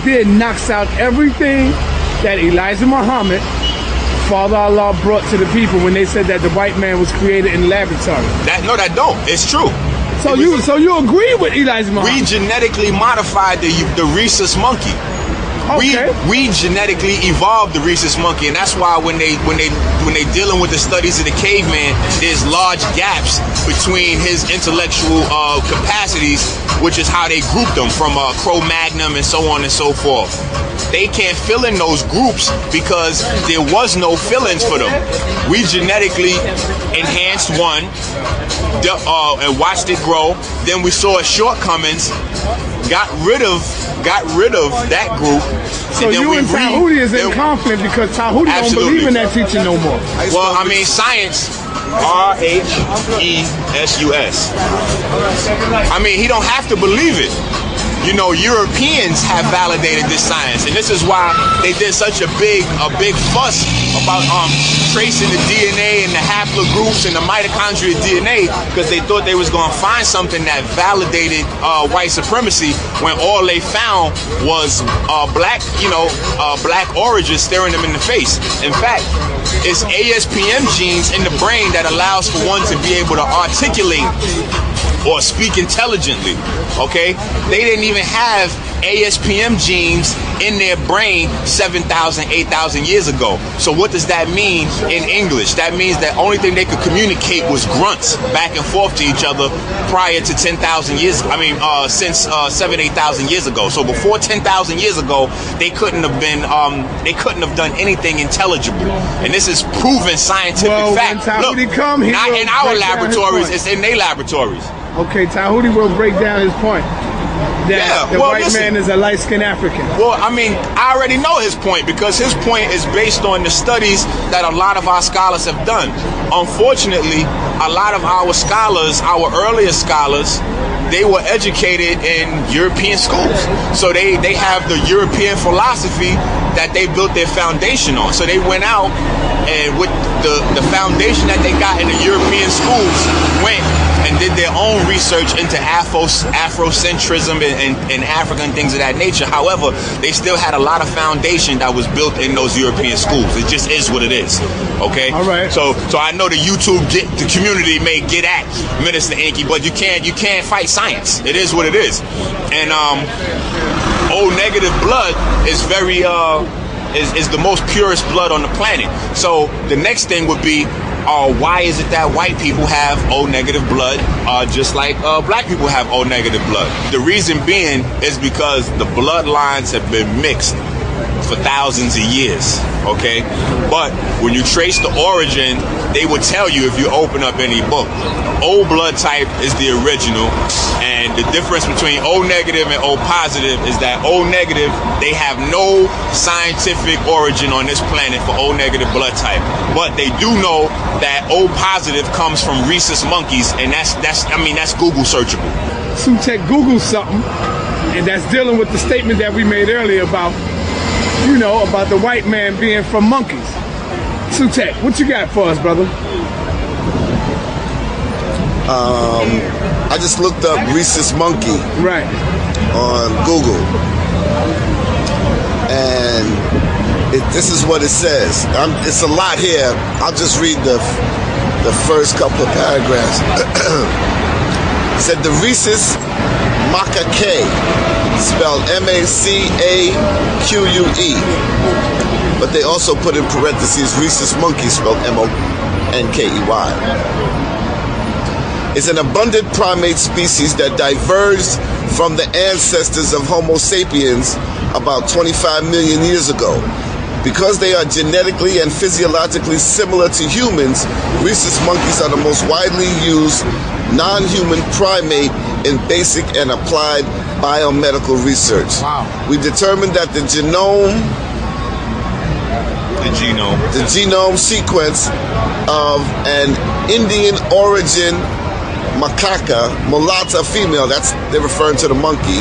It knocks out everything that Elijah Muhammad, Father Allah, brought to the people when they said that the white man was created in the laboratory. That don't. It's true. So you agree with Elijah Muhammad? We genetically modified the Rhesus monkey. Okay. We genetically evolved the Rhesus monkey, and that's why when they dealing with the studies of the caveman, there's large gaps between his intellectual capacities, which is how they grouped them from Cro-Magnon and so on and so forth. They can't fill in those groups because there was no fill-ins for them. We genetically enhanced one and watched it grow. Then we saw its shortcomings, got rid of that group. So you and Tahuti is in conflict because Tahuti don't believe in that teaching no more. Well, I mean, science, R-H-E-S-U-S. I mean, he don't have to believe it. You know, Europeans have validated this science, and this is why they did such a big fuss about tracing the DNA and the haplogroups and the mitochondrial DNA, because they thought they was going to find something that validated white supremacy, when all they found was black origins staring them in the face. In fact, it's ASPM genes in the brain that allows for one to be able to articulate or speak intelligently, okay? They didn't even have ASPM genes in their brain 7,000, 8,000 years ago. So what does that mean in English? That means that only thing they could communicate was grunts back and forth to each other prior to 10,000 years, since 7,000, 8,000 years ago. So before 10,000 years ago, they couldn't have done anything intelligible. And this is proven scientific fact. Look, not in our laboratories, it's in their laboratories. Okay, Tahuti will break down his point. That the white man is a light-skinned African. Well, I mean, I already know his point, because his point is based on the studies that a lot of our scholars have done. Unfortunately, a lot of our scholars, our earlier scholars, they were educated in European schools. So they have the European philosophy that they built their foundation on. So they went out and with the foundation that they got in the European schools, went and did their own research into Afrocentrism and Africa and things of that nature. However, they still had a lot of foundation that was built in those European schools. It just is what it is. Okay. All right. So I know the community may get at Minister EnQi, but you can't fight science. It is what it is. And O negative blood is very is the most purest blood on the planet. So the next thing would be, why is it that white people have O negative blood just like black people have O negative blood? The reason being is because the bloodlines have been mixed for thousands of years, okay? But when you trace the origin, they would tell you if you open up any book, O blood type is the original, and the difference between O negative and O positive is that O negative, they have no scientific origin on this planet for O negative blood type, but they do know that O positive comes from Rhesus monkeys, and that's Google searchable. Sutek Google something, and that's dealing with the statement that we made earlier about, you know, about the white man being from monkeys. Sutek, what you got for us, brother? I just looked up Rhesus monkey on Google, and this is what it says. It's a lot here. I'll just read the first couple of paragraphs. It said the Rhesus macaque, spelled M-A-C-A-Q-U-E, but they also put in parentheses Rhesus monkey, spelled M-O-N-K-E-Y. Is an abundant primate species that diverged from the ancestors of Homo sapiens about 25 million years ago. Because they are genetically and physiologically similar to humans, Rhesus monkeys are the most widely used non-human primate in basic and applied biomedical research. Wow. We determined that the genome sequence of an Indian origin macaca, mulatta female, they're referring to the monkey,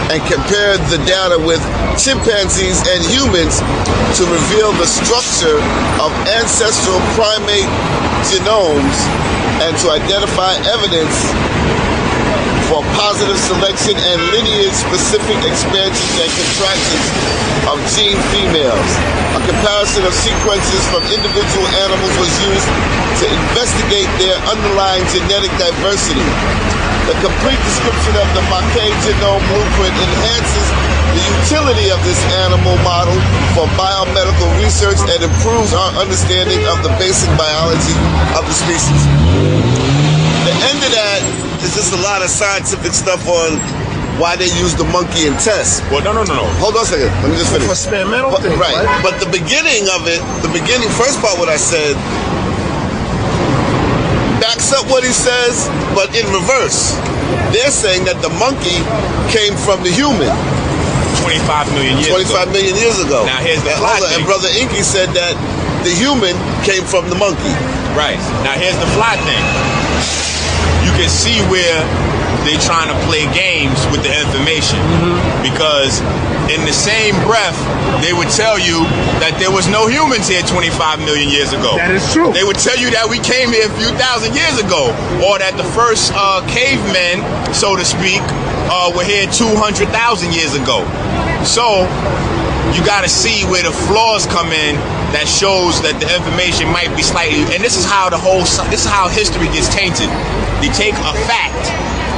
and compared the data with chimpanzees and humans to reveal the structure of ancestral primate genomes and to identify evidence for positive selection and lineage-specific expansions and contractions of gene females. A comparison of sequences from individual animals was used to investigate their underlying genetic diversity. The complete description of the Mackay genome blueprint enhances the utility of this animal model for biomedical research and improves our understanding of the basic biology of the species. The end of that is just a lot of scientific stuff on why they use the monkey in tests. Well, no. Hold on a second. Let me just finish. For experimental things, Right. But the beginning of it, first part what I said, backs up what he says, but in reverse. They're saying that the monkey came from the human. 25 million years 25 million years ago. Now here's the fly thing. And Brother EnQi said that the human came from the monkey. Right. Now here's the fly thing. You can see where they're trying to play games with the information. Because in the same breath, they would tell you that there was no humans here 25 million years ago. That is true. They would tell you that we came here a few thousand years ago, or that the first cavemen, so to speak, were here 200,000 years ago. So you got to see where the flaws come in that shows that the information might be slightly, and this is how history gets tainted. They take a fact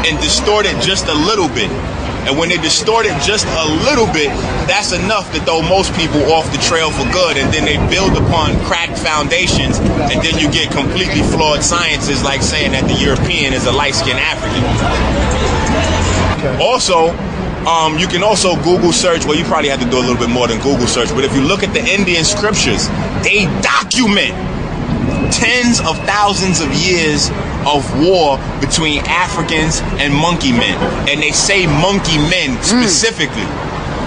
and distort it just a little bit. And when they distort it just a little bit, that's enough to throw most people off the trail for good. And then they build upon cracked foundations, and then you get completely flawed sciences, like saying that the European is a light-skinned African. Also, you can also Google search. Well, you probably have to do a little bit more than Google search. But if you look at the Indian scriptures, they document tens of thousands of years of war between Africans and monkey men. And they say monkey men specifically.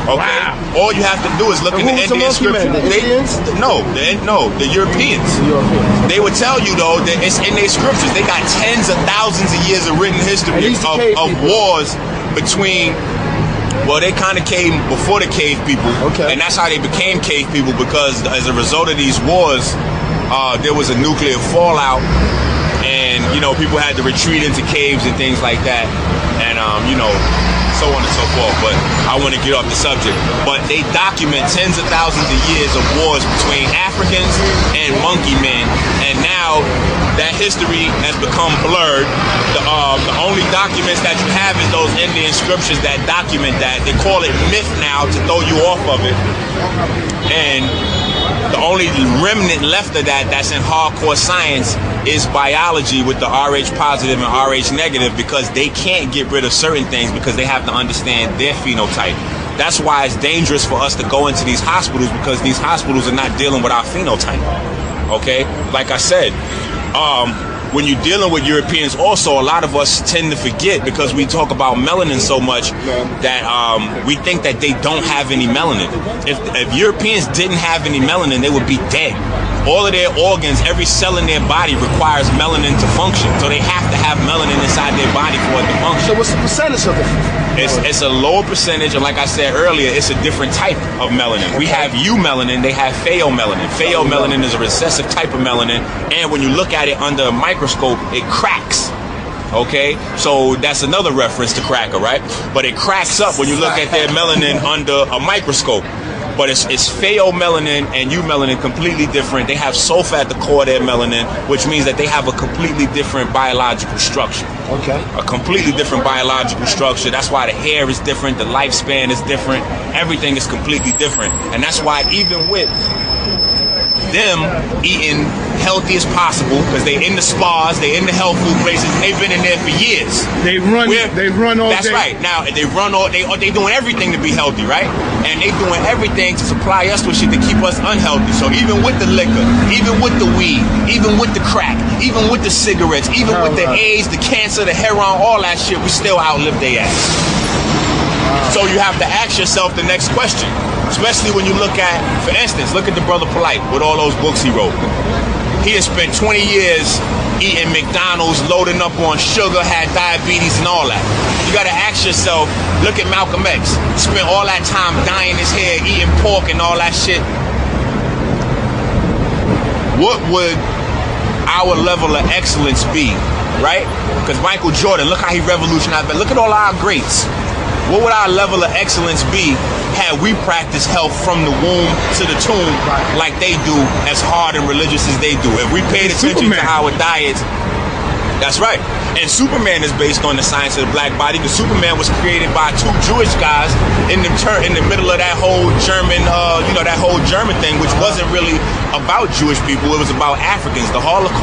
Okay? Wow. All you have to do is look in the Indian scripture. The Indians? The Europeans. They would tell you, though, that it's in their scriptures. They got tens of thousands of years of written history of wars between. Well, they kind of came before the cave people, and that's how they became cave people, because as a result of these wars, there was a nuclear fallout, and people had to retreat into caves and things like that, and so on and so forth. But I want to get off the subject. But they document tens of thousands of years of wars between Africans and monkey men, and now that history has become blurred. The only documents that you have is those Indian scriptures that document that. They call it myth now to throw you off of it. And the only remnant left of that's in hardcore science is biology with the Rh positive and Rh negative, because they can't get rid of certain things because they have to understand their phenotype. That's why it's dangerous for us to go into these hospitals, because these hospitals are not dealing with our phenotype. Okay? Like I said, when you're dealing with Europeans, also a lot of us tend to forget, because we talk about melanin so much, that we think that they don't have any melanin. If Europeans didn't have any melanin, they would be dead. All of their organs, every cell in their body requires melanin to function. So they have to have melanin inside their body for it to function. So what's the percentage of it? It's a lower percentage, and like I said earlier, it's a different type of melanin. We have eumelanin, they have pheomelanin. Pheomelanin is a recessive type of melanin, and when you look at it under a microscope, it cracks. Okay, so that's another reference to cracker, right? But it cracks up when you look at their melanin under a microscope. But it's pheomelanin and eumelanin, completely different. They have sulfur at the core of their melanin, which means that they have a completely different biological structure. Okay. A completely different biological structure. That's why the hair is different, the lifespan is different, everything is completely different. And that's why even with them eating healthy as possible, because they in the spas, they in the health food places, and they've been in there for years. They run all that's day. That's right. Now they run all they doing everything to be healthy, right? And they doing everything to supply us with shit to keep us unhealthy. So even with the liquor, even with the weed, even with the crack, even with the cigarettes, even with the AIDS, the cancer, the heroin, all that shit, we still outlive their ass. So you have to ask yourself the next question, especially when you look at, for instance, look at the brother Polite with all those books he wrote. He has spent 20 years eating McDonald's, loading up on sugar, had diabetes and all that. You gotta ask yourself, look at Malcolm X. Spent all that time dyeing his hair, eating pork and all that shit. What would our level of excellence be right? Because Michael Jordan, look how he revolutionized. But look at all our greats. What would our level of excellence be had we practiced health from the womb to the tomb like they do, as hard and religious as they do? If we paid attention to our diets, that's right. And Superman is based on the science of the black body, because Superman was created by two Jewish guys in the middle of that whole German, that whole German thing, which wasn't really about Jewish people. It was about Africans. The Holocaust